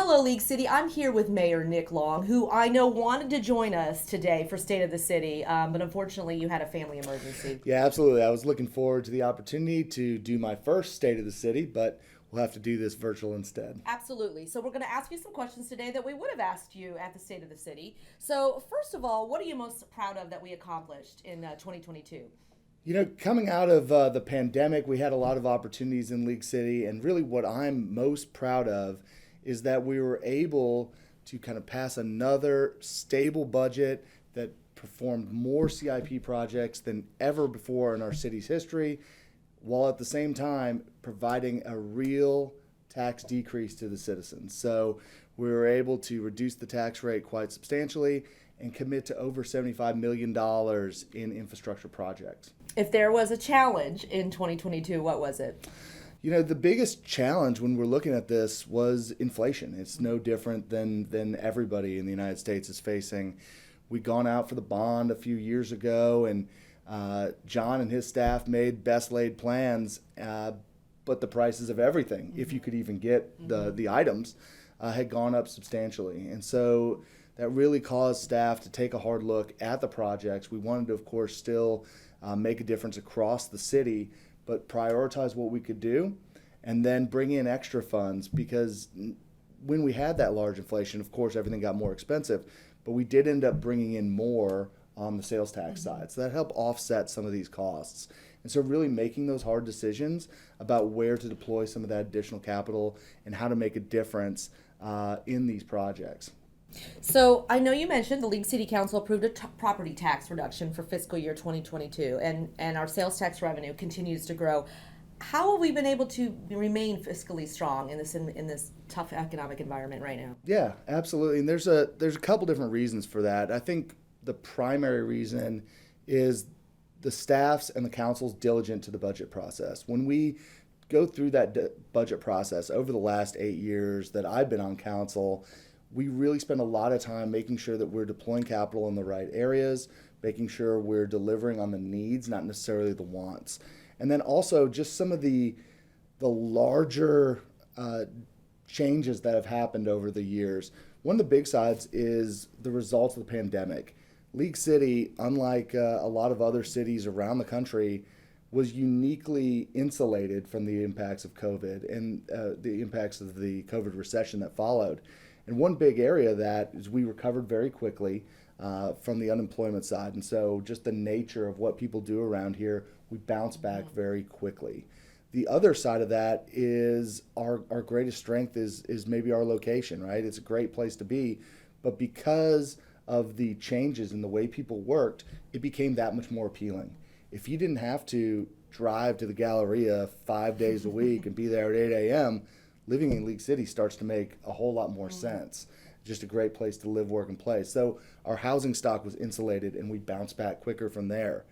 Hello, League City. I'm here with Mayor Nick Long, who I know wanted to join us today for State of the City, but unfortunately you had a family emergency. Yeah, absolutely. I was looking forward to the opportunity to do my first State of the City, but we'll have to do this virtual instead. Absolutely. So we're going to ask you some questions today that we would have asked you at the State of the City. So first of all, what are you most proud of that we accomplished in 2022? Coming out of the pandemic, we had a lot of opportunities in League City, and really what I'm most proud of is that we were able to kind of pass another stable budget that performed more CIP projects than ever before in our city's history, while at the same time providing a real tax decrease to the citizens. So we were able to reduce the tax rate quite substantially and commit to over $75 million in infrastructure projects. If there was a challenge in 2022, what was it? The biggest challenge when we're looking at this was inflation. It's no different than everybody in the United States is facing. We'd gone out for the bond a few years ago, and John and his staff made best laid plans, but the prices of everything, if you could even get the items, had gone up substantially. And so that really caused staff to take a hard look at the projects. We wanted to, of course, still make a difference across the city, but prioritize what we could do and then bring in extra funds, because when we had that large inflation, of course, everything got more expensive, but we did end up bringing in more on the sales tax side. So that helped offset some of these costs. And so really making those hard decisions about where to deploy some of that additional capital and how to make a difference in these projects. So I know you mentioned the League City Council approved a property tax reduction for fiscal year 2022, and our sales tax revenue continues to grow. How have we been able to remain fiscally strong in this tough economic environment right now? Yeah, absolutely. And there's a couple different reasons for that. I think the primary reason is the staff's and the council's diligent to the budget process. When we go through that budget process over the last 8 years that I've been on council, we really spend a lot of time making sure that we're deploying capital in the right areas, making sure we're delivering on the needs, not necessarily the wants. And then also just some of the larger changes that have happened over the years. One of the big sides is the results of the pandemic. League City, unlike a lot of other cities around the country, was uniquely insulated from the impacts of COVID and the impacts of the COVID recession that followed. And one big area of that is we recovered very quickly from the unemployment side. And so just the nature of what people do around here, we bounce back very quickly. The other side of that is our greatest strength is maybe our location, right? It's a great place to be, but because of the changes in the way people worked, it became that much more appealing. If you didn't have to drive to the Galleria 5 days a week and be there at 8 a.m., living in League City starts to make a whole lot more sense. Just a great place to live, work, and play. So our housing stock was insulated, and we bounced back quicker from there.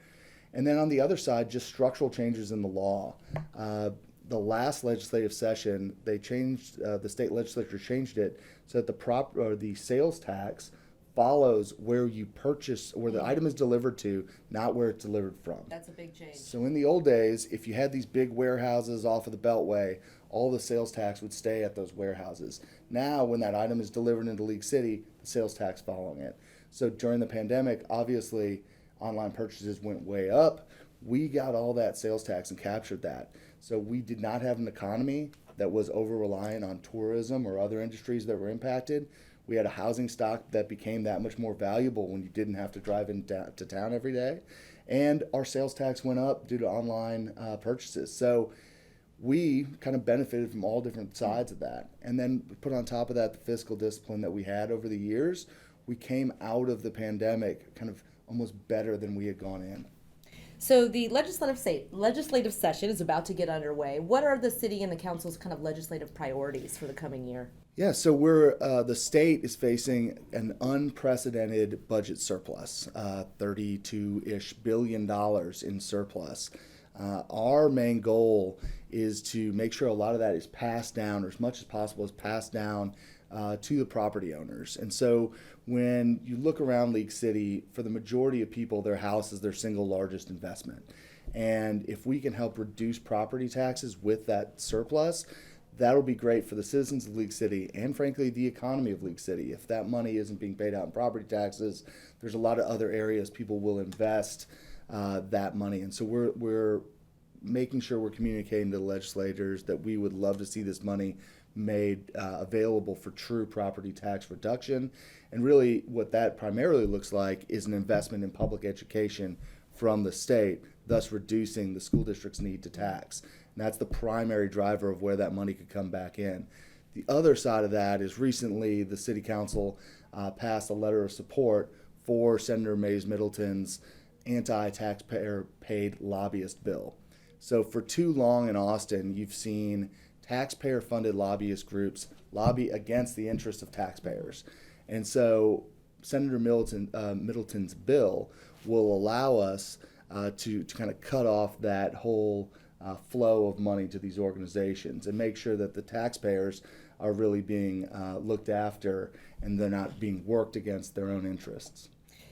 And then on the other side, just structural changes in the law. The last legislative session, they changed, the state legislature changed it so that the sales tax follows where you purchase, where the item is delivered to, not where it's delivered from. That's a big change. So in the old days, if you had these big warehouses off of the Beltway, all the sales tax would stay at those warehouses. Now, when that item is delivered into League City, the sales tax following it. So during the pandemic, obviously, online purchases went way up. We got all that sales tax and captured that. So we did not have an economy that was over-reliant on tourism or other industries that were impacted. We had a housing stock that became that much more valuable when you didn't have to drive into town every day. And our sales tax went up due to online purchases. So we kind of benefited from all different sides of that. And then put on top of that the fiscal discipline that we had over the years. We came out of the pandemic kind of almost better than we had gone in. So the legislative session is about to get underway. What are the city and the council's kind of legislative priorities for the coming year? Yeah, so the state is facing an unprecedented budget surplus, $32-ish billion in surplus. Our main goal is to make sure a lot of that is passed down, or as much as possible is passed down to the property owners. And so when you look around League City, for the majority of people, their house is their single largest investment. And if we can help reduce property taxes with that surplus, that'll be great for the citizens of League City and, frankly, the economy of League City. If that money isn't being paid out in property taxes, there's a lot of other areas people will invest that money. And so we're making sure we're communicating to the legislators that we would love to see this money made available for true property tax reduction. And really, what that primarily looks like is an investment in public education from the state, thus reducing the school district's need to tax. And that's the primary driver of where that money could come back in. The other side of that is recently the City Council passed a letter of support for Senator Mays Middleton's anti-taxpayer paid lobbyist bill. So for too long in Austin, you've seen taxpayer-funded lobbyist groups lobby against the interests of taxpayers. And so Senator Middleton's bill will allow us to kind of cut off that whole flow of money to these organizations and make sure that the taxpayers are really being looked after and they're not being worked against their own interests.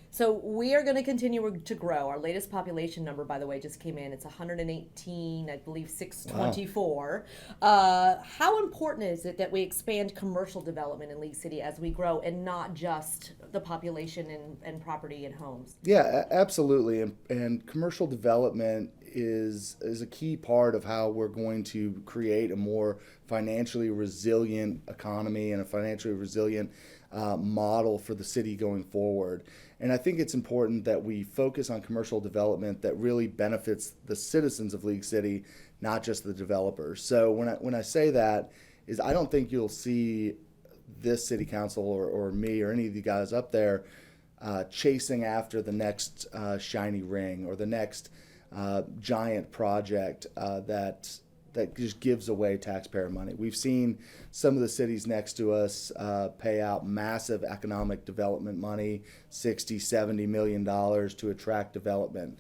So we are going to continue to grow. Our latest population number, by the way, just came in. It's 118, I believe 624. Wow. How important is it that we expand commercial development in League City as we grow and not just the population and property and homes? Yeah, absolutely. And commercial development is a key part of how we're going to create a more financially resilient economy and a financially resilient model for the city going forward. And I think it's important that we focus on commercial development that really benefits the citizens of League City, not just the developers. So when I say that, is I don't think you'll see this city council or me or any of you guys up there chasing after the next shiny ring or the next giant project that just gives away taxpayer money. We've seen some of the cities next to us pay out massive economic development money, $60, $70 million to attract development.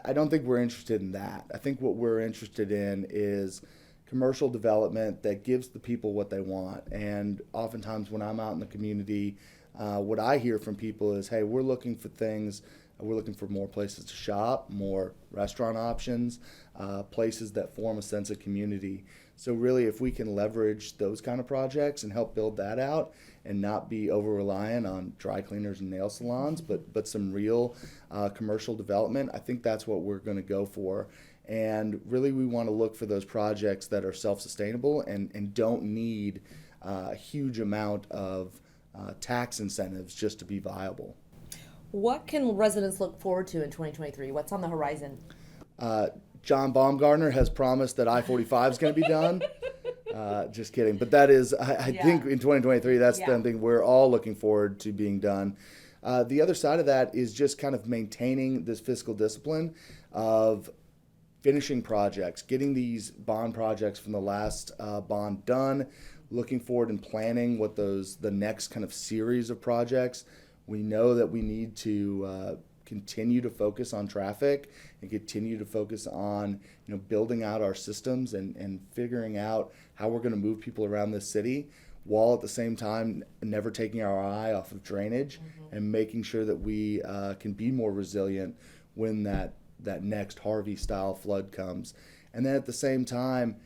I don't think we're interested in that. I think what we're interested in is commercial development that gives the people what they want. And oftentimes when I'm out in the community, what I hear from people is, hey, we're looking for things. We're looking for more places to shop, more restaurant options, places that form a sense of community. So really, if we can leverage those kind of projects and help build that out and not be over-reliant on dry cleaners and nail salons, but some real commercial development, I think that's what we're going to go for. And really, we want to look for those projects that are self-sustainable and don't need a huge amount of tax incentives just to be viable. What can residents look forward to in 2023? What's on the horizon? John Baumgartner has promised that I-45 is going to be done. Just kidding. But that is, I think in 2023, that's something we're all looking forward to being done. The other side of that is just kind of maintaining this fiscal discipline of finishing projects, getting these bond projects from the last bond done, looking forward and planning what the next kind of series of projects. We know that we need to continue to focus on traffic and continue to focus on building out our systems and figuring out how we're going to move people around this city, while at the same time never taking our eye off of drainage and making sure that we can be more resilient when that next Harvey-style flood comes. And then at the same time,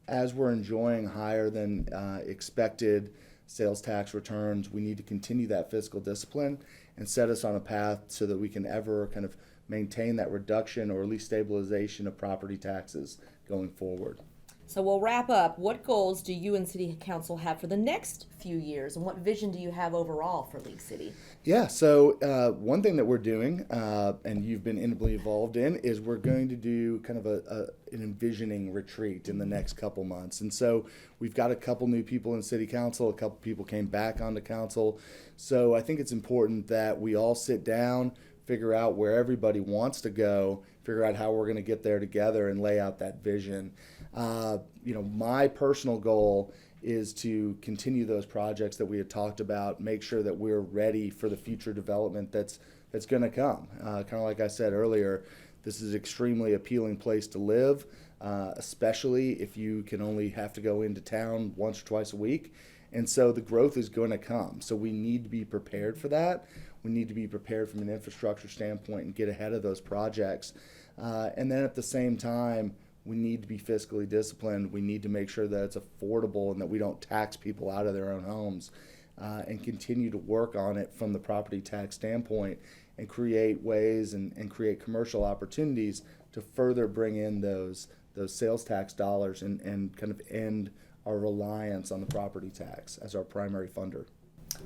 as we're enjoying higher than expected sales tax returns, we need to continue that fiscal discipline and set us on a path so that we can ever kind of maintain that reduction or at least stabilization of property taxes going forward. So we'll wrap up. What goals do you and City Council have for the next few years, and what vision do you have overall for League City? Yeah, so one thing that we're doing, and you've been intimately involved in, is we're going to do kind of an envisioning retreat in the next couple months. And so we've got a couple new people in City Council, a couple people came back onto council. So I think it's important that we all sit down, figure out where everybody wants to go, figure out how we're going to get there together and lay out that vision. My personal goal is to continue those projects that we had talked about, make sure that we're ready for the future development that's going to come. Kind of like I said earlier, this is an extremely appealing place to live, especially if you can only have to go into town once or twice a week. And so the growth is going to come. So we need to be prepared for that. We need to be prepared from an infrastructure standpoint and get ahead of those projects. And then at the same time, we need to be fiscally disciplined. We need to make sure that it's affordable and that we don't tax people out of their own homes, and continue to work on it from the property tax standpoint and create ways and create commercial opportunities to further bring in those sales tax dollars and kind of end our reliance on the property tax as our primary funder.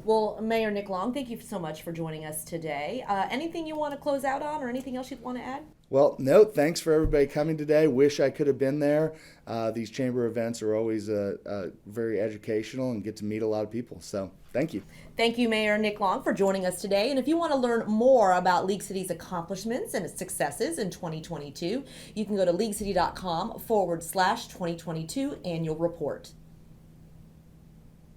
Well, Mayor Nick Long, thank you so much for joining us today. Anything you want to close out on or anything else you'd want to add? Well, no, thanks for everybody coming today. Wish I could have been there. These chamber events are always very educational and get to meet a lot of people. So thank you. Thank you, Mayor Nick Long, for joining us today. And if you want to learn more about League City's accomplishments and its successes in 2022, you can go to leaguecity.com/2022 annual report.